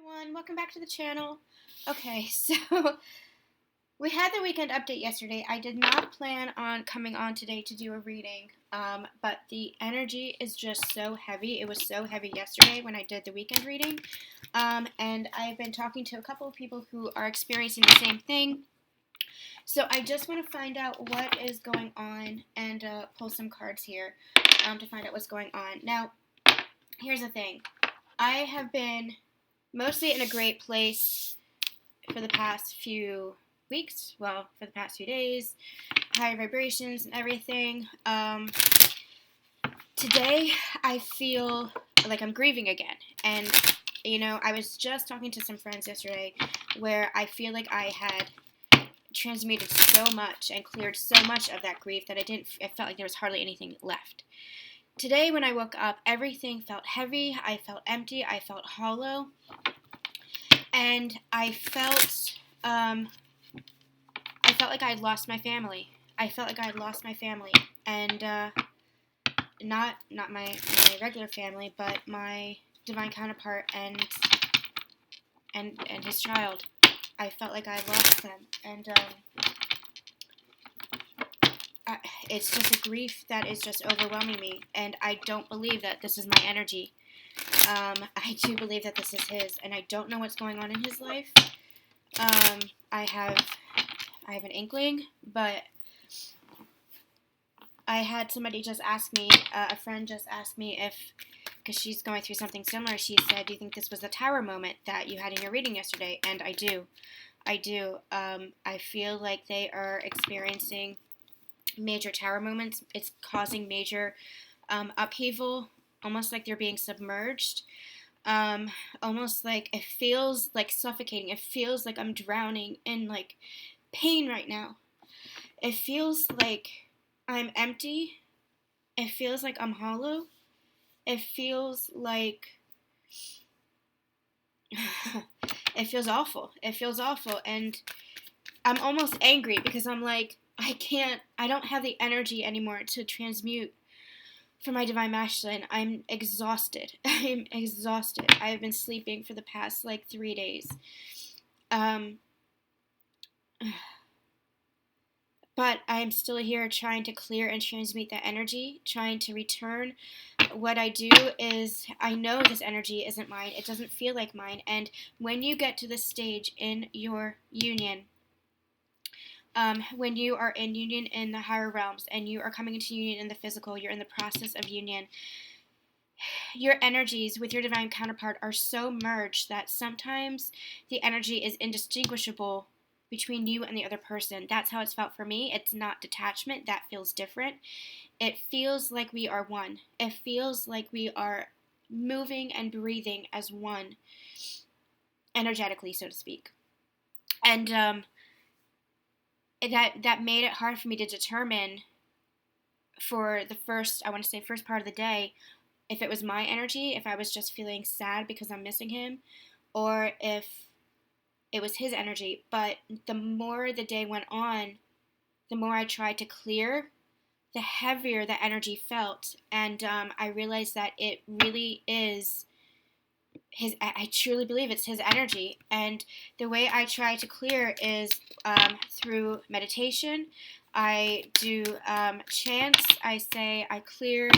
Everyone, welcome back to the channel. Okay, so we had the weekend update yesterday. I did not plan on coming on today to do a reading, but the energy is just so heavy. It was so heavy yesterday when I did the weekend reading, and I've been talking to a couple of people who are experiencing the same thing. So I just want to find out what is going on and pull some cards here to find out what's going on. Now, here's the thing. I have been mostly in a great place for the past few weeks, well, for the past few days, higher vibrations and everything. Today, I feel like I'm grieving again. And, I was just talking to some friends yesterday where I feel like I had transmuted so much and cleared so much of that grief that it felt like there was hardly anything left. Today, when I woke up, everything felt heavy, I felt empty, I felt hollow, and I felt like I had lost my family. I felt like I had lost my family, and not my regular family, but my divine counterpart and his child. I felt like I had lost them, and it's just a grief that is just overwhelming me, and I don't believe that this is my energy. I do believe that this is his, and I don't know what's going on in his life. I have an inkling, but I had somebody just ask me, a friend just asked me because she's going through something similar, she said, do you think this was the tower moment that you had in your reading yesterday? And I do. I feel like they are experiencing major tower moments. It's causing major upheaval, almost like they're being submerged. Almost like it feels like suffocating. It feels like I'm drowning in like pain right now. It feels like I'm empty. It feels like I'm hollow. It feels like it feels awful. It feels awful, and I'm almost angry because I'm like, I don't have the energy anymore to transmute for my divine masculine. I'm exhausted. I'm exhausted. I've been sleeping for the past 3 days. But I'm still here trying to clear and transmute that energy, trying to return. What I do is I know this energy isn't mine. It doesn't feel like mine. And when you get to this stage in your union, when you are in union in the higher realms and you are coming into union in the physical, you're in the process of union, your energies with your divine counterpart are so merged that sometimes the energy is indistinguishable between you and the other person. That's how it's felt for me. It's not detachment. That feels different. It feels like we are one. It feels like we are moving and breathing as one, energetically, so to speak. And that made it hard for me to determine for the first part of the day if it was my energy, if I was just feeling sad because I'm missing him, or if it was his energy. But the more the day went on, the more I tried to clear, the heavier the energy felt. And I realized that it really is his. I truly believe it's his energy. And the way I try to clear is through meditation. I do chants. I say I clear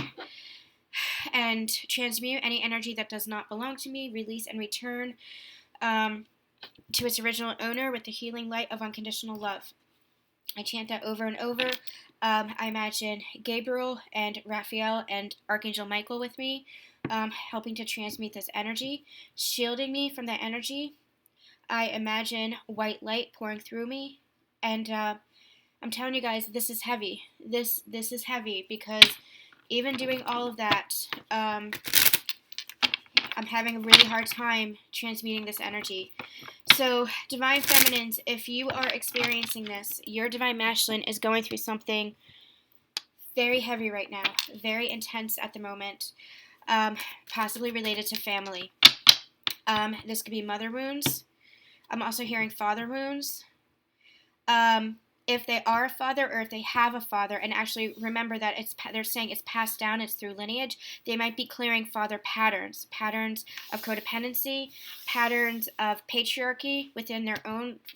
and transmute any energy that does not belong to me, release and return to its original owner with the healing light of unconditional love. I chant that over and over. I imagine Gabriel and Raphael and Archangel Michael with me, helping to transmute this energy, shielding me from that energy. I imagine white light pouring through me, and I'm telling you guys, this is heavy. This is heavy because even doing all of that, I'm having a really hard time transmuting this energy. So, divine feminines, if you are experiencing this, your divine masculine is going through something very heavy right now, very intense at the moment, possibly related to family. This could be mother wounds. I'm also hearing father wounds. if they are a father or if they have a father, and actually remember that they're saying it's passed down, it's through lineage, they might be clearing father patterns of codependency, patterns of patriarchy within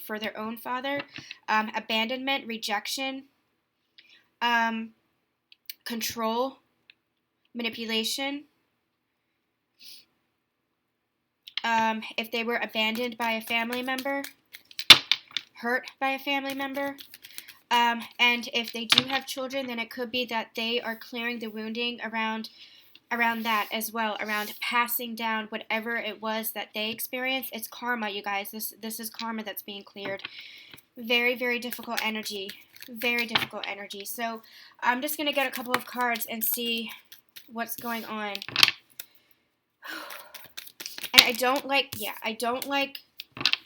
for their own father, abandonment, rejection, control, manipulation. If they were abandoned by a family member, hurt by a family member. And if they do have children, then it could be that they are clearing the wounding around that as well, around passing down whatever it was that they experienced. It's karma, you guys. This is karma that's being cleared. Very, very difficult energy. Very difficult energy. So I'm just going to get a couple of cards and see what's going on. And I don't like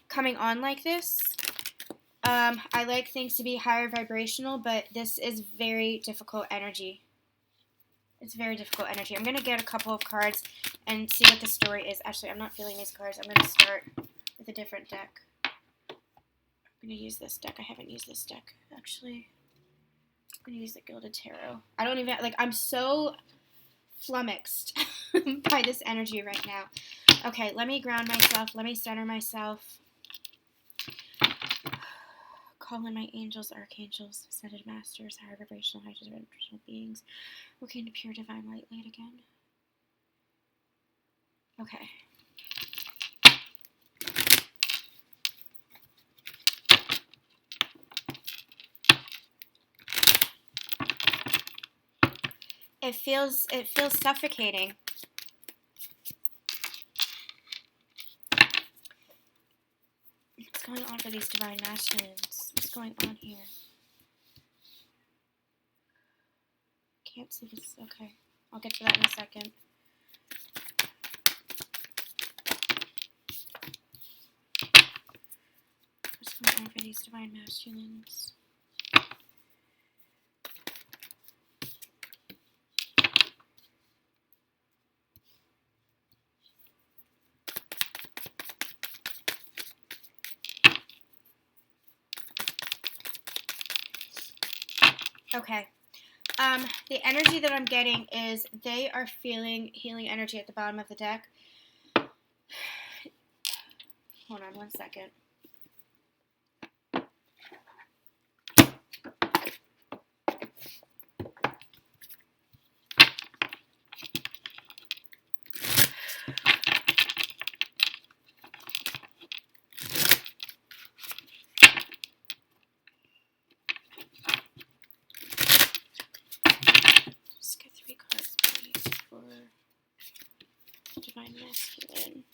coming on like this. I like things to be higher vibrational, but this is very difficult energy. It's very difficult energy. I'm going to get a couple of cards and see what the story is. Actually, I'm not feeling these cards. I'm going to start with a different deck. I'm going to use this deck. I haven't used this deck, actually. I'm going to use the Gilded Tarot. I don't even, I'm so flummoxed by this energy right now. Okay, let me ground myself. Let me center myself. Call in my angels, archangels, ascended masters, higher vibrational, high dimensional beings, working to pure divine light again. Okay. It feels suffocating. What's going on for these divine masculines? What's going on here? Can't see this. Okay. I'll get to that in a second. What's going on for these divine masculines? Okay. The energy that I'm getting is they are feeling healing energy at the bottom of the deck. Hold on one second. Divine masculine.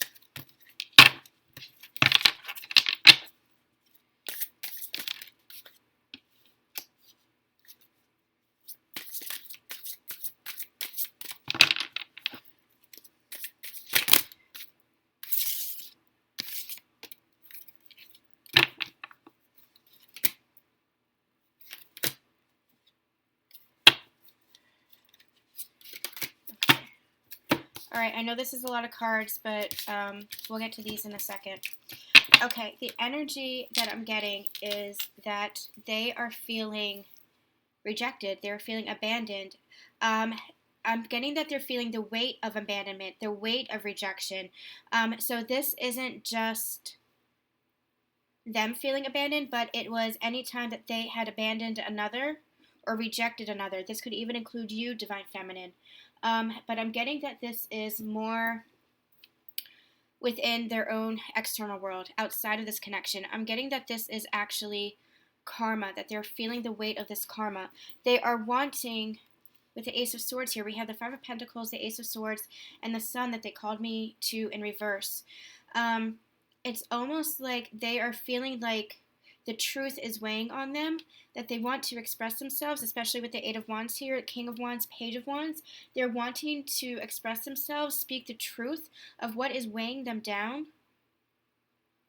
All right, I know this is a lot of cards, but we'll get to these in a second. Okay, the energy that I'm getting is that they are feeling rejected. They're feeling abandoned. I'm getting that they're feeling the weight of abandonment, the weight of rejection. So this isn't just them feeling abandoned, but it was any time that they had abandoned another or rejected another. This could even include you, Divine Feminine. But I'm getting that this is more within their own external world, outside of this connection. I'm getting that this is actually karma, that they're feeling the weight of this karma. They are wanting, with the Ace of Swords here, we have the Five of Pentacles, the Ace of Swords, and the Sun that they called me to in reverse. It's almost like they are feeling like the truth is weighing on them, that they want to express themselves, especially with the Eight of Wands here, King of Wands, Page of Wands. They're wanting to express themselves, speak the truth of what is weighing them down,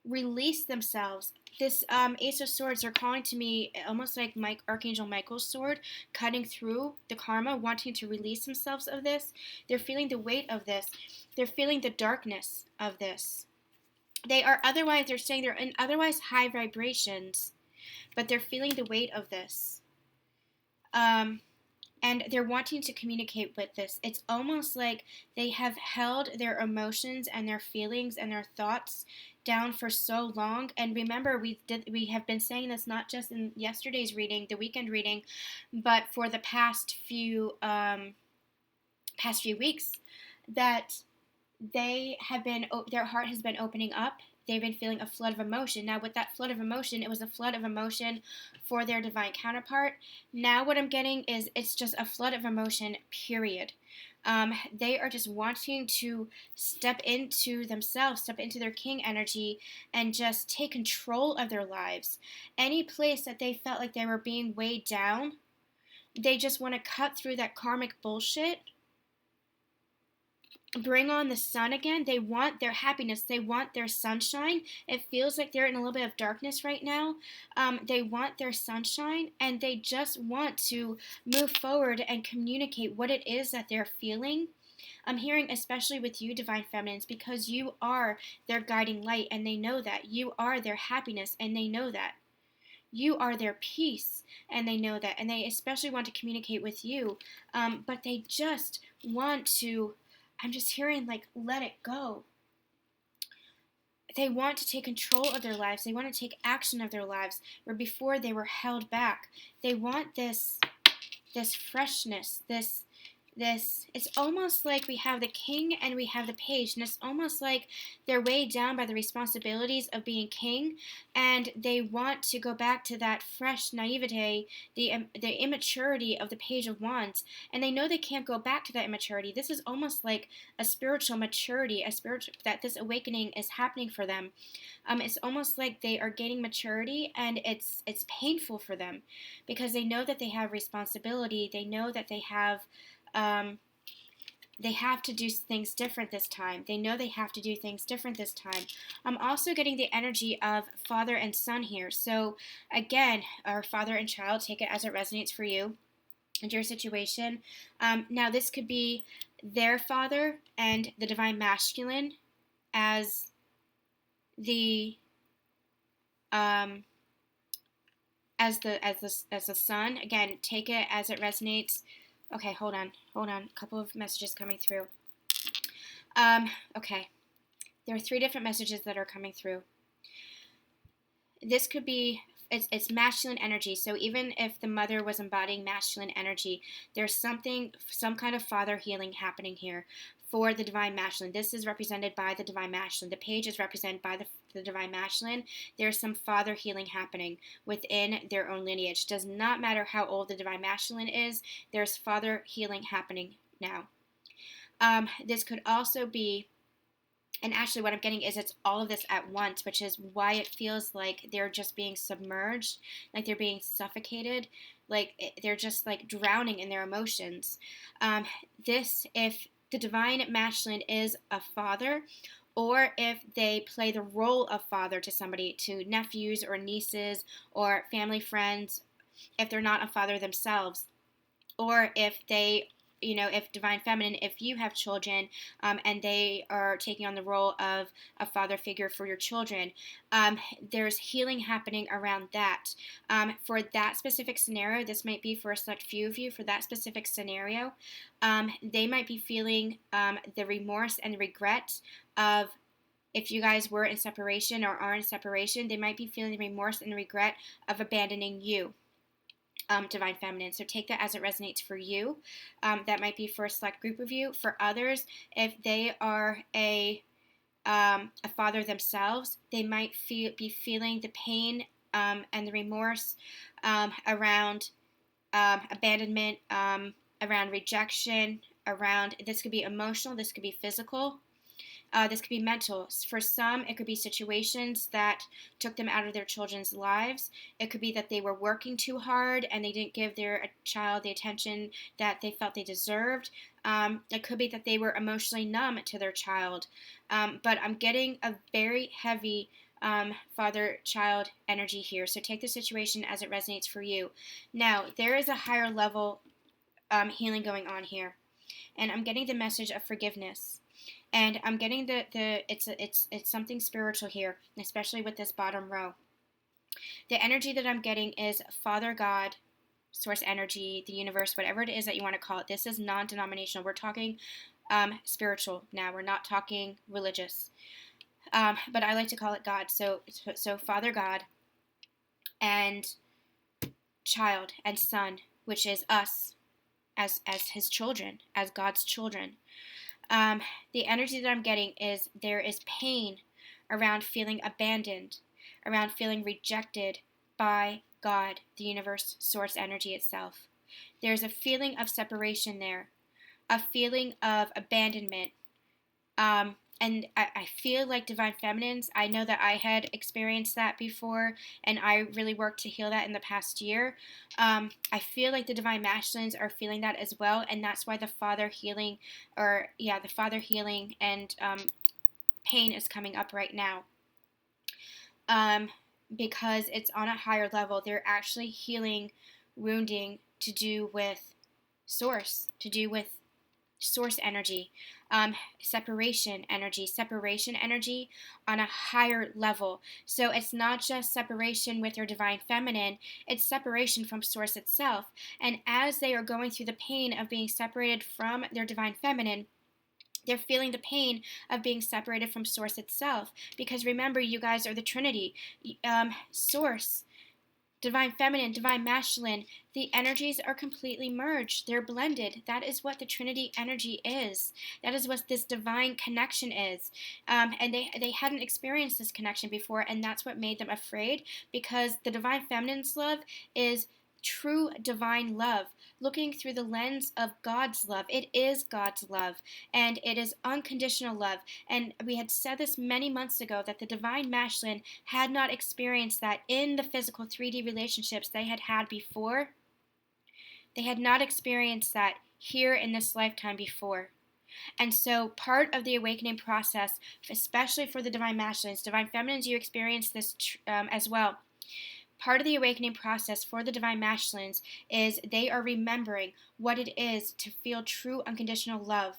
release themselves. This Ace of Swords are calling to me almost like Archangel Michael's sword, cutting through the karma, wanting to release themselves of this. They're feeling the weight of this. They're feeling the darkness of this. They're saying they're in otherwise high vibrations. but they're feeling the weight of this. And they're wanting to communicate with this. It's almost like they have held their emotions and their feelings and their thoughts down for so long. And remember, we have been saying this not just in yesterday's reading, the weekend reading, but for the past few weeks, that their heart has been opening up. They've been feeling a flood of emotion. Now, with that flood of emotion, it was a flood of emotion for their divine counterpart. Now, what I'm getting is it's just a flood of emotion, period. They are just wanting to step into themselves, step into their king energy, and just take control of their lives. Any place that they felt like they were being weighed down, they just want to cut through that karmic bullshit, bring on the sun again. They want their happiness. They want their sunshine. It feels like they're in a little bit of darkness right now. They want their sunshine, and they just want to move forward and communicate what it is that they're feeling. I'm hearing, especially with you, Divine Feminines, because you are their guiding light, and they know that. You are their happiness, and they know that. You are their peace, and they know that. And they especially want to communicate with you, but they just want to, I'm just hearing, like, let it go. They want to take control of their lives. They want to take action of their lives where before they were held back. They want this freshness, this it's almost like we have the king and we have the page, and it's almost like they're weighed down by the responsibilities of being king, and they want to go back to that fresh naivete, the immaturity of the page of wands, and they know they can't go back to that immaturity. This is almost like a spiritual maturity, that this awakening is happening for them. It's almost like they are gaining maturity, and it's painful for them because they know that they have responsibility. They know that they have to do things different this time. They know they have to do things different this time. I'm also getting the energy of father and son here. So again, our father and child, take it as it resonates for you and your situation. Now this could be their father and the divine masculine as the son. Again, take it as it resonates. Okay, hold on. A couple of messages coming through. Okay. There are 3 different messages that are coming through. This could be, it's masculine energy. So even if the mother was embodying masculine energy, there's some kind of father healing happening here for the divine masculine. This is represented by the divine masculine. The page is represented by the divine masculine. There's some father healing happening within their own lineage. Does not matter how old the divine masculine is, there's father healing happening now. This could also be, and actually what I'm getting is it's all of this at once, which is why it feels like they're just being submerged, like they're being suffocated, like they're just like drowning in their emotions. If the divine masculine is a father, or if they play the role of father to somebody, to nephews or nieces or family friends, if they're not a father themselves, or if they, if divine feminine, if you have children and they are taking on the role of a father figure for your children, there's healing happening around that. For that specific scenario, this might be for a select few of you. For that specific scenario, they might be feeling the remorse and regret of, if you guys were in separation or are in separation, they might be feeling the remorse and regret of abandoning you. Divine Feminine. So take that as it resonates for you. That might be for a select group of you. For others, if they are a father themselves, they might be feeling the pain and the remorse around abandonment, around rejection, around, this could be emotional, this could be physical. This could be mental. For some, it could be situations that took them out of their children's lives. It could be that they were working too hard and they didn't give their child the attention that they felt they deserved. It could be that they were emotionally numb to their child. But I'm getting a very heavy father-child energy here. So take the situation as it resonates for you. Now, there is a higher level healing going on here. And I'm getting the message of forgiveness. And I'm getting it's something spiritual here, especially with this bottom row. The energy that I'm getting is Father God, source energy, the universe, whatever it is that you want to call it. This is non-denominational. We're talking spiritual now. We're not talking religious. But I like to call it God. So Father God and child and son, which is us as his children, as God's children. The energy that I'm getting is there is pain around feeling abandoned, around feeling rejected by God, the universe, source energy itself. There's a feeling of separation there, a feeling of abandonment. And I feel like divine feminines, I know that I had experienced that before, and I really worked to heal that in the past year. I feel like the divine masculines are feeling that as well, and that's why the father healing, and pain is coming up right now. Because it's on a higher level. They're actually healing wounding to do with source energy, separation energy on a higher level. So it's not just separation with your divine feminine, it's separation from source itself. And as they are going through the pain of being separated from their divine feminine, they're feeling the pain of being separated from source itself. Because remember, you guys are the Trinity. Source, divine feminine, divine masculine, the energies are completely merged. They're blended. That is what the Trinity energy is. That is what this divine connection is. And they hadn't experienced this connection before, and that's what made them afraid, because the divine feminine's love is true divine love, looking through the lens of God's love. It is God's love, and it is unconditional love. And we had said this many months ago, that the divine masculine had not experienced that in the physical 3D relationships they had had before. They had not experienced that here in this lifetime before. And so part of the awakening process, especially for the divine masculines, divine feminines, you experience this as well. Part of the awakening process for the divine masculines is they are remembering what it is to feel true unconditional love.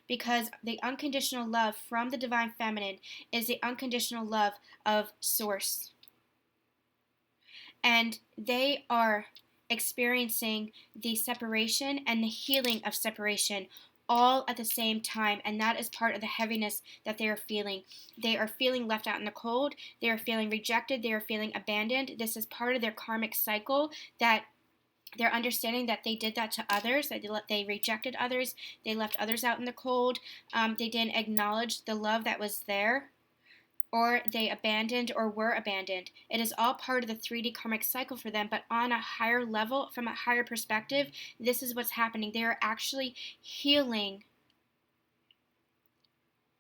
Because the unconditional love from the divine feminine is the unconditional love of source. And they are experiencing the separation and the healing of separation all at the same time, and that is part of the heaviness that they are feeling. They are feeling left out in the cold. They are feeling rejected. They are feeling abandoned. This is part of their karmic cycle, that they're understanding that they did that to others, that they rejected others, they left others out in the cold, they didn't acknowledge the love that was there, or they abandoned or were abandoned. It is all part of the 3D karmic cycle for them, but on a higher level, from a higher perspective, this is what's happening. They are actually healing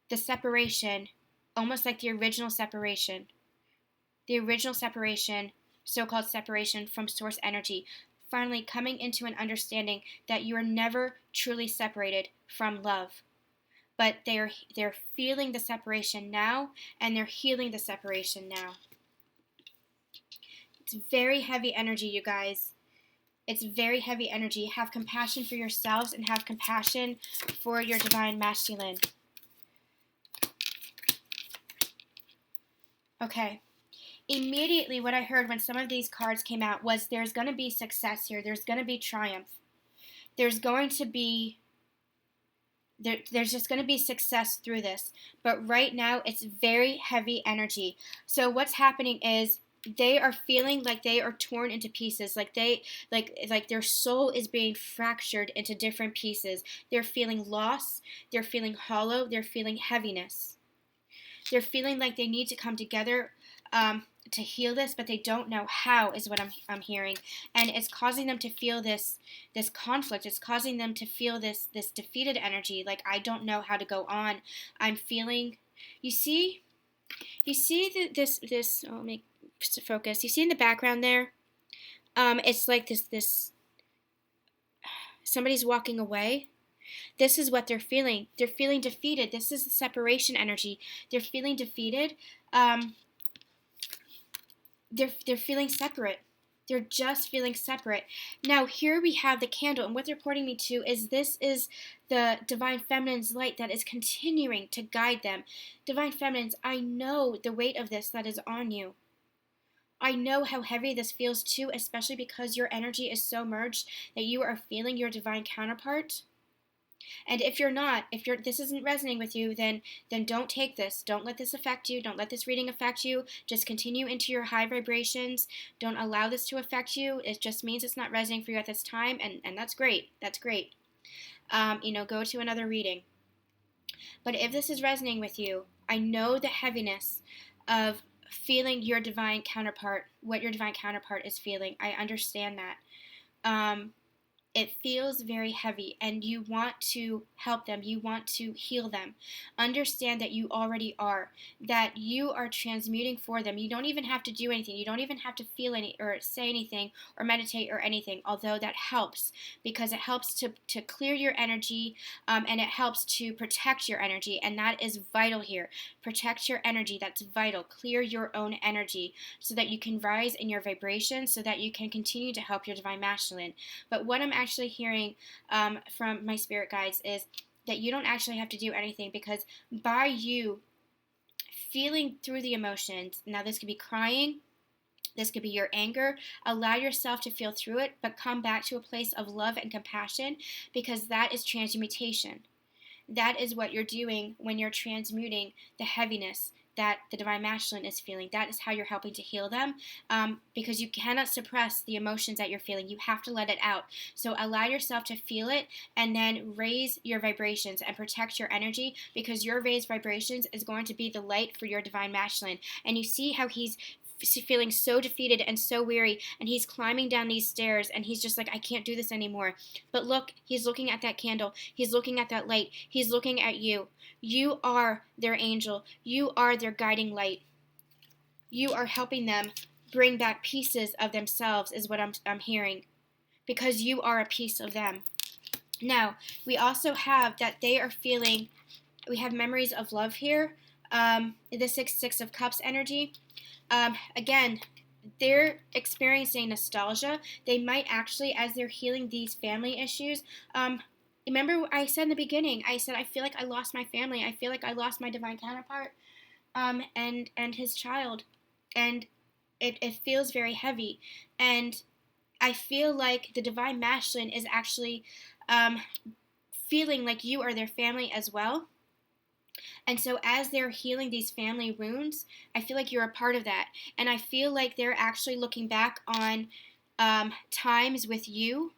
the separation, almost like the original separation, so-called separation from source energy. Finally coming into an understanding that you are never truly separated from love. But they're feeling the separation now, and they're healing the separation now. It's very heavy energy, you guys. It's very heavy energy. Have compassion for yourselves and have compassion for your divine masculine. Okay. Immediately what I heard when some of these cards came out was there's going to be success here. There's going to be triumph. There's going to be there's just going to be success through this. But right now, it's very heavy energy. So what's happening is they are feeling like they are torn into pieces, like their soul is being fractured into different pieces. They're feeling loss. They're feeling hollow. They're feeling heaviness. They're feeling like they need to come together to heal this, but they don't know how, is what I'm hearing. And it's causing them to feel this conflict. It's causing them to feel this defeated energy, like, I don't know how to go on. I'm feeling, you see this, let me focus. You see in the background there, it's like this somebody's walking away. This is what they're feeling. They're feeling defeated. This is the separation energy. They're feeling defeated. They're feeling separate. They're just feeling separate. Now, here we have the candle, and what they're pointing me to is this is the divine feminine's light that is continuing to guide them. Divine feminines, I know the weight of this that is on you. I know how heavy this feels too, especially because your energy is so merged that you are feeling your divine counterpart. And if you're not, if you're this isn't resonating with you, then don't take this. Don't let this affect you. Don't let this reading affect you. Just continue into your high vibrations. Don't allow this to affect you. It just means it's not resonating for you at this time, and that's great. That's great. Go to another reading. But if this is resonating with you, I know the heaviness of feeling your divine counterpart, what your divine counterpart is feeling. I understand that. It feels very heavy, and you want to help them. You want to heal them. Understand that you already are, that you are transmuting for them. You don't even have to do anything. You don't even have to feel any or say anything or meditate or anything, although that helps, because it helps to clear your energy, and it helps to protect your energy, and that is vital here. Protect your energy. That's vital. Clear your own energy so that you can rise in your vibration, so that you can continue to help your divine masculine. But what I'm actually hearing from my spirit guides is that you don't actually have to do anything, because by you feeling through the emotions, now this could be crying, this could be your anger, allow yourself to feel through it, but come back to a place of love and compassion, because that is transmutation. That is what you're doing when you're transmuting the heaviness that the divine masculine is feeling. That is how you're helping to heal them, because you cannot suppress the emotions that you're feeling. You have to let it out. So allow yourself to feel it, and then raise your vibrations and protect your energy, because your raised vibrations is going to be the light for your divine masculine. And you see how he's feeling so defeated and so weary, and he's climbing down these stairs, and he's just like, I can't do this anymore. But look, he's looking at that candle, he's looking at that light, he's looking at you. You are their angel, you are their guiding light. You are helping them bring back pieces of themselves, is what I'm hearing, because you are a piece of them. Now, we also have that they are feeling, we have memories of love here, the Six of Cups energy. Again, they're experiencing nostalgia. They might actually, as they're healing these family issues, remember I said in the beginning, I said, I feel like I lost my family. I feel like I lost my divine counterpart, and his child. And it feels very heavy. And I feel like the divine masculine is actually feeling like you are their family as well. And so as they're healing these family wounds, I feel like you're a part of that. And I feel like they're actually looking back on times with you.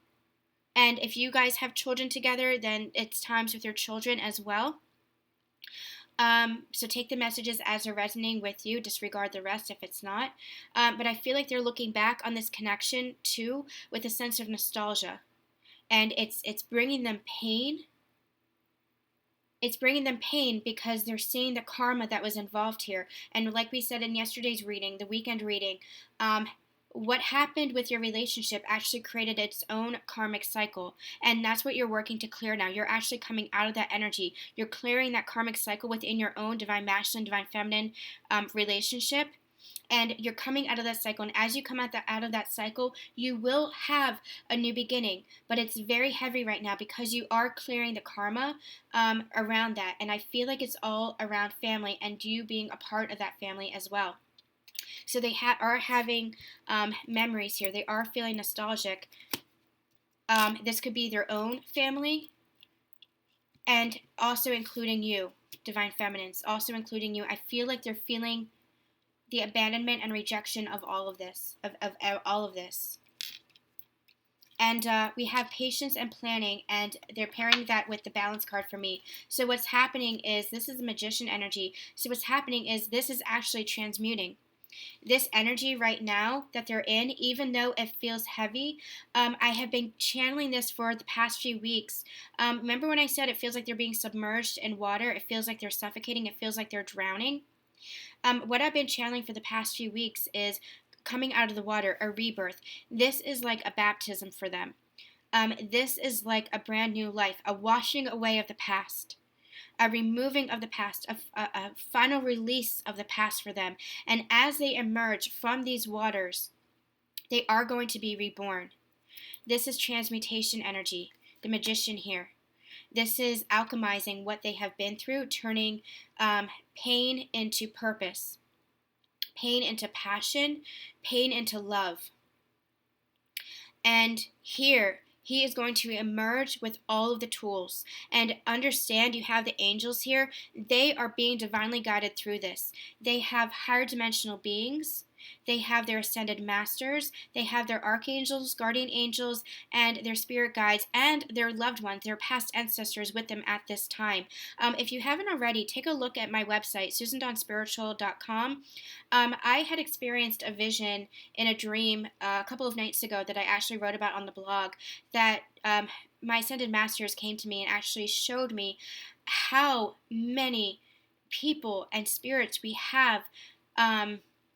And if you guys have children together, then it's times with your children as well. So take the messages as they're resonating with you. Disregard the rest if it's not. But I feel like they're looking back on this connection too with a sense of nostalgia. And it's bringing them pain. It's bringing them pain because they're seeing the karma that was involved here. And like we said in yesterday's reading, the weekend reading, what happened with your relationship actually created its own karmic cycle. And that's what you're working to clear now. You're actually coming out of that energy. You're clearing that karmic cycle within your own divine masculine, divine feminine relationship. And you're coming out of that cycle. And as you come out of that cycle, you will have a new beginning. But it's very heavy right now because you are clearing the karma around that. And I feel like it's all around family and you being a part of that family as well. So they are having memories here. They are feeling nostalgic. This could be their own family, and also including you, divine feminines, also including you. I feel like they're feeling the abandonment and rejection of all of this, of all of this. And we have patience and planning, and they're pairing that with the balance card for me. So what's happening is, this is the magician energy. So what's happening is this is actually transmuting. This energy right now that they're in, even though it feels heavy, I have been channeling this for the past few weeks. Remember when I said it feels like they're being submerged in water? It feels like they're suffocating. It feels like they're drowning. What I've been channeling for the past few weeks is coming out of the water, a rebirth. This is like a baptism for them. This is like a brand new life, a washing away of the past, a removing of the past, a final release of the past for them. And as they emerge from these waters, they are going to be reborn. This is transmutation energy, the magician here. This is alchemizing what they have been through, turning pain into purpose. pain into passion, pain into love. And here, he is going to emerge with all of the tools. And understand, you have the angels here. They are being divinely guided through this. They have higher dimensional beings. They have their ascended masters. They have their archangels, guardian angels, and their spirit guides, and their loved ones, their past ancestors with them at this time. If you haven't already, take a look at my website, susandonspiritual.com. I had experienced a vision in a dream a couple of nights ago that I actually wrote about on the blog, that my ascended masters came to me and actually showed me how many people and spirits we have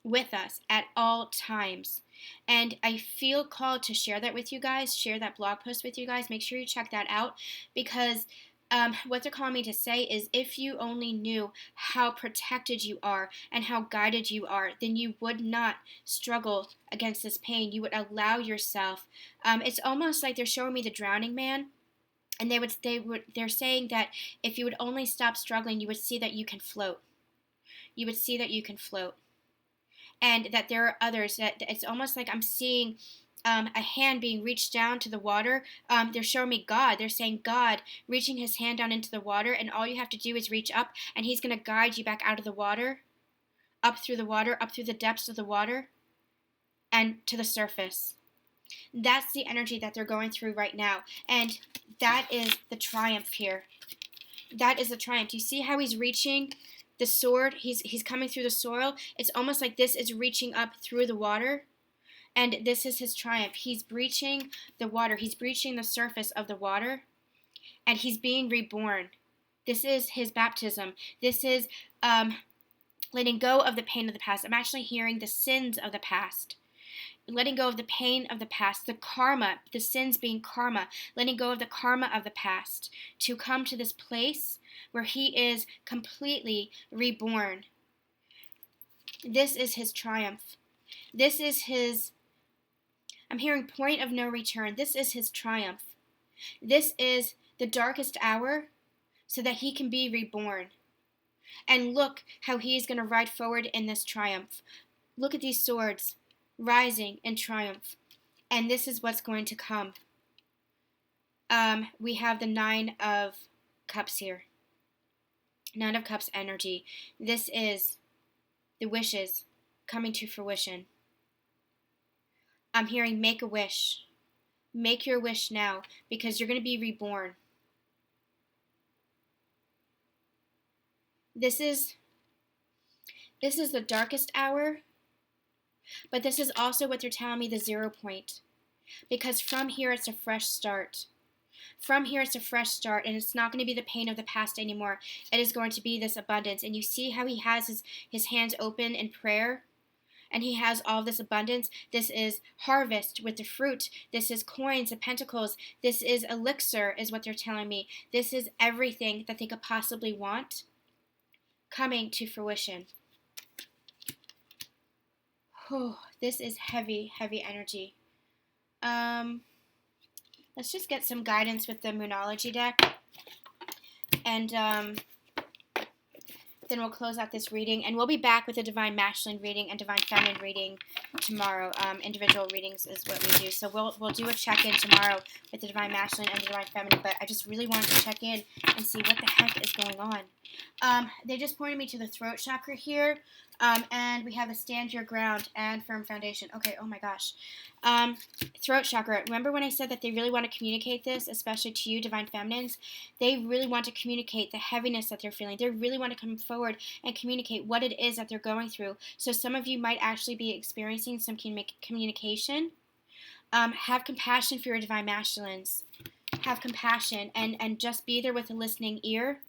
with us at all times. And I feel called to share that with you guys, share that blog post with you guys. Make sure you check that out, because what they're calling me to say is, if you only knew how protected you are and how guided you are, then you would not struggle against this pain. You would allow yourself. It's almost like they're showing me the drowning man, and they're saying that if you would only stop struggling, you would see that you can float. You would see that you can float. And that there are others, that it's almost like I'm seeing a hand being reached down to the water. They're showing me God. They're saying God reaching his hand down into the water, and all you have to do is reach up, and he's going to guide you back out of the water, up through the depths of the water, and to the surface. That's the energy that they're going through right now, and that is the triumph here. That is the triumph. You see how he's reaching the sword? He's coming through the soil. It's almost like this is reaching up through the water, and this is his triumph. He's breaching the water. He's breaching the surface of the water, and he's being reborn. This is his baptism. This is letting go of the pain of the past. I'm actually hearing the sins of the past. Letting go of the pain of the past, the karma, the sins being karma, letting go of the karma of the past, to come to this place where he is completely reborn. This is his triumph. This is his, I'm hearing point of no return. This is his triumph. This is the darkest hour so that he can be reborn. And look how he is going to ride forward in this triumph. Look at these swords rising in triumph. And this is what's going to come. We have the 9 of Cups here. 9 of Cups energy. This is the wishes coming to fruition. I'm hearing make a wish. Make your wish now, because you're going to be reborn. This is the darkest hour, but this is also what they're telling me, the 0 point. Because from here, it's a fresh start. From here, it's a fresh start, and it's not going to be the pain of the past anymore. It is going to be this abundance. And you see how he has his hands open in prayer? And he has all this abundance. This is harvest with the fruit. This is coins of pentacles. This is elixir, is what they're telling me. This is everything that they could possibly want coming to fruition. Oh, this is heavy, heavy energy. Let's just get some guidance with the Moonology deck. And then we'll close out this reading. And we'll be back with a Divine Masculine reading and Divine Feminine reading tomorrow. Individual readings is what we do. So we'll do a check-in tomorrow with the Divine Masculine and the Divine Feminine. But I just really wanted to check in and see what the heck is going on. They just pointed me to the throat chakra here. And we have a stand your ground and firm foundation. Okay, oh my gosh. Throat chakra. Remember when I said that they really want to communicate this, especially to you, Divine Feminines? They really want to communicate the heaviness that they're feeling. They really want to come forward and communicate what it is that they're going through. So some of you might actually be experiencing some communication. Have compassion for your Divine Masculines. Have compassion and just be there with a listening ear.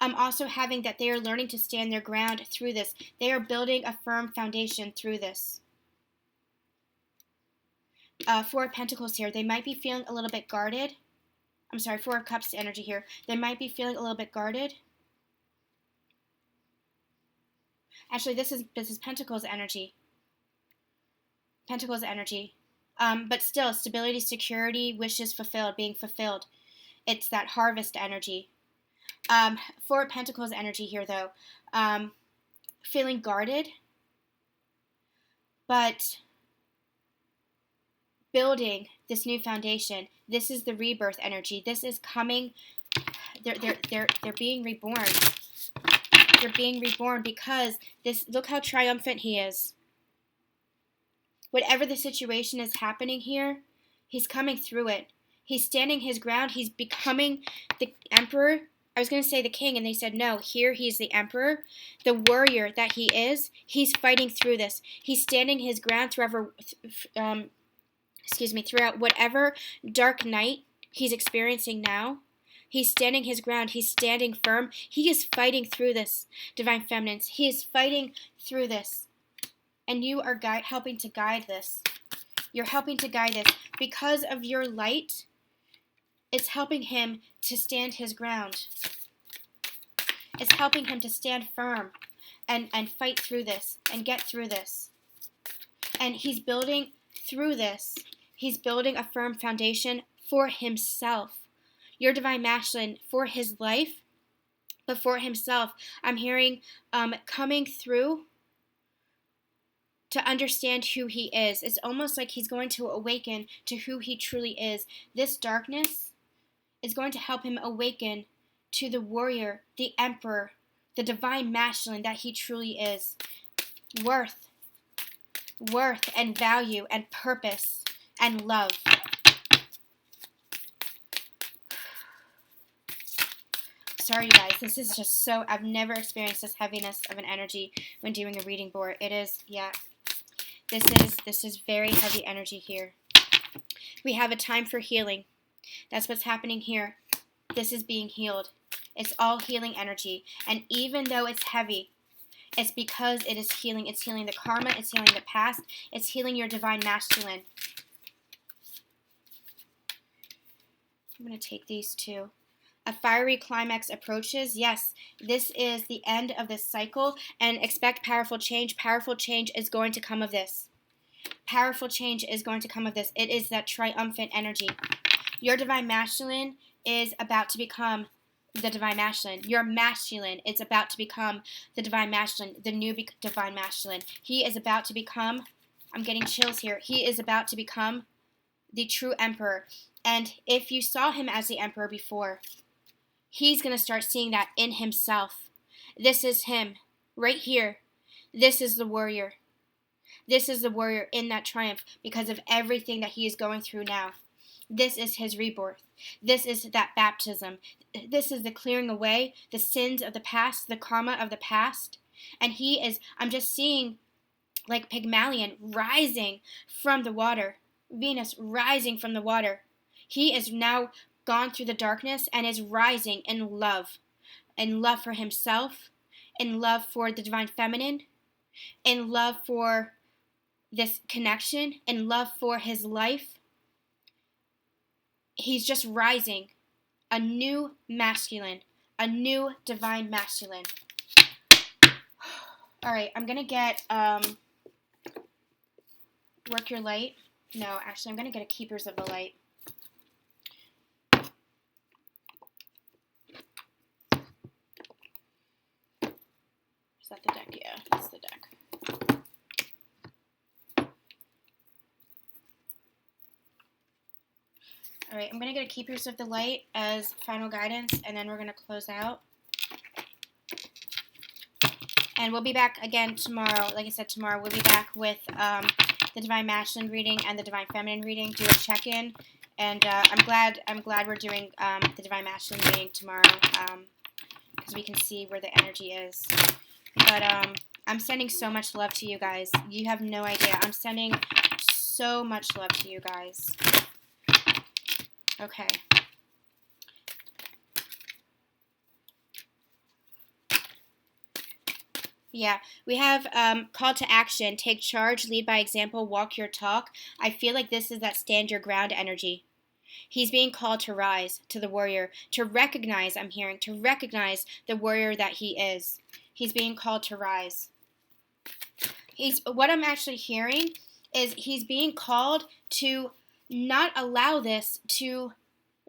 Also having that they are learning to stand their ground through this. They are building a firm foundation through this. 4 of Pentacles here. They might be feeling a little bit guarded. I'm sorry, 4 of Cups energy here. They might be feeling a little bit guarded. Actually, this is Pentacles energy. Pentacles energy. But still, stability, security, wishes fulfilled, being fulfilled. It's that harvest energy. 4 of Pentacles energy here, though. Feeling guarded. But building this new foundation, this is the rebirth energy. This is coming. They're being reborn. They're being reborn because this. Look how triumphant he is. Whatever the situation is happening here, he's coming through it. He's standing his ground. He's becoming the emperor. I was going to say the king, and they said no. Here he's the emperor, the warrior that he is. He's fighting through this. He's standing his ground throughout whatever dark night he's experiencing now. He's standing his ground. He's standing firm. He is fighting through this, divine feminines. He is fighting through this. And you are helping to guide this. You're helping to guide this. Because of your light, it's helping him to stand his ground. It's helping him to stand firm and fight through this and get through this. And he's building through this. He's building a firm foundation for himself. Your divine masculine for his life, but for himself. I'm hearing coming through to understand who he is. It's almost like he's going to awaken to who he truly is. This darkness is going to help him awaken to the warrior, the emperor, the divine masculine that he truly is. Worth and value and purpose and love. Sorry, you guys. This is just so... I've never experienced this heaviness of an energy when doing a reading board. It is... Yeah. This is very heavy energy here. We have a time for healing. That's what's happening here. This is being healed. It's all healing energy. And even though it's heavy, it's because it is healing. It's healing the karma. It's healing the past. It's healing your divine masculine. I'm going to take these two. A fiery climax approaches. Yes, this is the end of this cycle, and expect powerful change. Powerful change is going to come of this. Powerful change is going to come of this. It is that triumphant energy. Your divine masculine is about to become the divine masculine. Your masculine is about to become the divine masculine, the new divine masculine. He is about to become, I'm getting chills here, he is about to become the true emperor. And if you saw him as the emperor before, he's going to start seeing that in himself. This is him, right here. This is the warrior. This is the warrior in that triumph because of everything that he is going through now. This is his rebirth. This is that baptism. This is the clearing away the sins of the past, the karma of the past. And he is, I'm just seeing like Pygmalion rising from the water. Venus rising from the water. He is now gone through the darkness and is rising in love for himself, in love for the divine feminine, in love for this connection, in love for his life. He's just rising, a new masculine, a new divine masculine. All right, I'm gonna get work your light. No, actually, I'm gonna get a keepers of the light. Is that the deck? Yeah, that's the deck. All right, I'm going to get a Keepers of the Light as final guidance, and then we're going to close out. And we'll be back again tomorrow. Like I said, tomorrow we'll be back with the Divine Masculine reading and the Divine Feminine reading. Do a check-in, and I'm glad we're doing the Divine Masculine reading tomorrow because we can see where the energy is. But I'm sending so much love to you guys. You have no idea. I'm sending so much love to you guys. Okay. Yeah, we have call to action, take charge, lead by example, walk your talk. I feel like this is that stand your ground energy. He's being called to rise, to the warrior, to recognize, I'm hearing, to recognize the warrior that he is. He's being called to rise. What I'm actually hearing is he's being called to not allow this to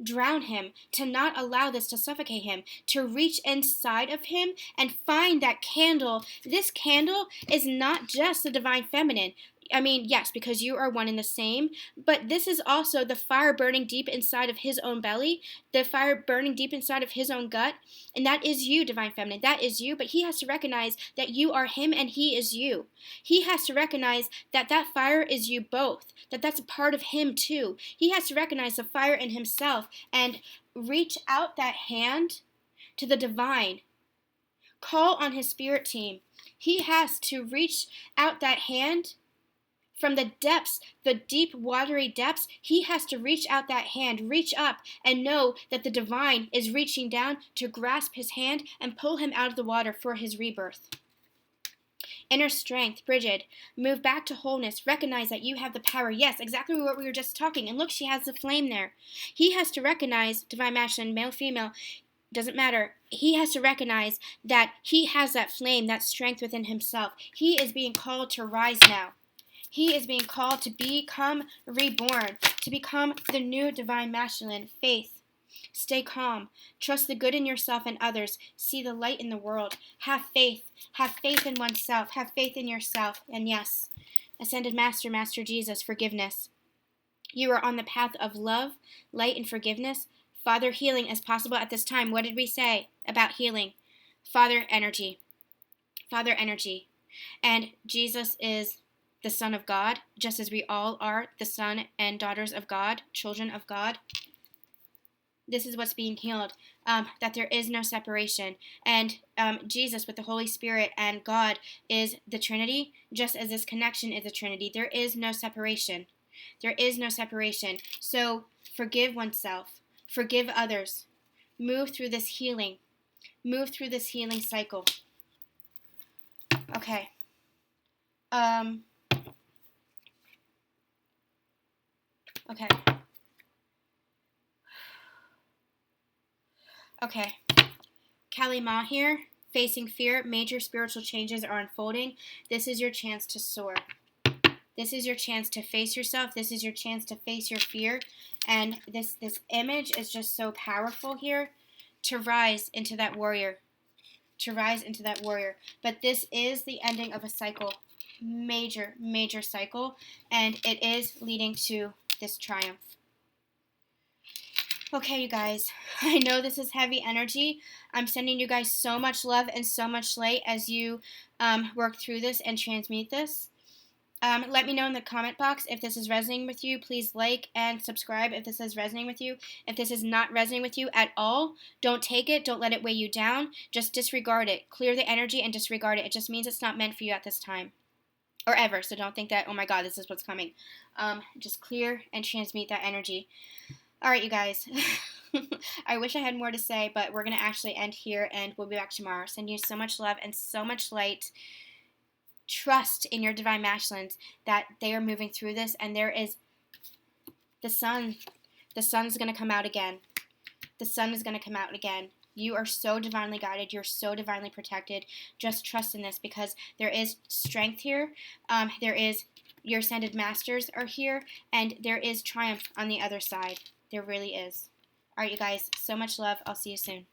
drown him, to not allow this to suffocate him, to reach inside of him and find that candle. This candle is not just the divine feminine. I mean, yes, because you are one and the same, but this is also the fire burning deep inside of his own belly, the fire burning deep inside of his own gut, and that is you, Divine Feminine. That is you, but he has to recognize that you are him and he is you. He has to recognize that that fire is you both, that that's a part of him too. He has to recognize the fire in himself and reach out that hand to the divine. Call on his spirit team. He has to reach out that hand from the depths, the deep, watery depths. He has to reach out that hand, reach up, and know that the divine is reaching down to grasp his hand and pull him out of the water for his rebirth. Inner strength, Bridget, move back to wholeness. Recognize that you have the power. Yes, exactly what we were just talking. And look, she has the flame there. He has to recognize, Divine Masculine, male, female, doesn't matter. He has to recognize that he has that flame, that strength within himself. He is being called to rise now. He is being called to become reborn, to become the new Divine Masculine. Faith. Stay calm. Trust the good in yourself and others. See the light in the world. Have faith. Have faith in oneself. Have faith in yourself. And yes, Ascended Master, Master Jesus, forgiveness. You are on the path of love, light, and forgiveness. Father, healing is possible at this time. What did we say about healing? Father energy. Father energy. And Jesus is the Son of God, just as we all are the son and daughters of God, children of God. This is what's being healed, that there is no separation. And Jesus with the Holy Spirit and God is the Trinity, just as this connection is the Trinity. There is no separation. There is no separation. So forgive oneself. Forgive others. Move through this healing. Move through this healing cycle. Okay. Okay. Okay. Kali Ma here. Facing fear. Major spiritual changes are unfolding. This is your chance to soar. This is your chance to face yourself. This is your chance to face your fear. And this image is just so powerful here, to rise into that warrior. To rise into that warrior. But this is the ending of a cycle. Major, major cycle. And it is leading to this triumph. Okay, you guys. I know this is heavy energy. I'm sending you guys so much love and so much light as you work through this and transmute this. Let me know in the comment box if this is resonating with you. Please like and subscribe if this is resonating with you. If this is not resonating with you at all, don't take it. Don't let it weigh you down. Just disregard it. Clear the energy and disregard it. It just means it's not meant for you at this time. Or ever. So don't think that, oh my God, this is what's coming. Just clear and transmute that energy. All right, you guys. I wish I had more to say, but we're going to actually end here, and we'll be back tomorrow. Send you so much love and so much light. Trust in your Divine Masculines that they are moving through this, and there is the sun. The sun's going to come out again. The sun is going to come out again. You are so divinely guided. You're so divinely protected. Just trust in this, because there is strength here. There is your Ascended Masters are here, and there is triumph on the other side. There really is. All right, you guys. So much love. I'll see you soon.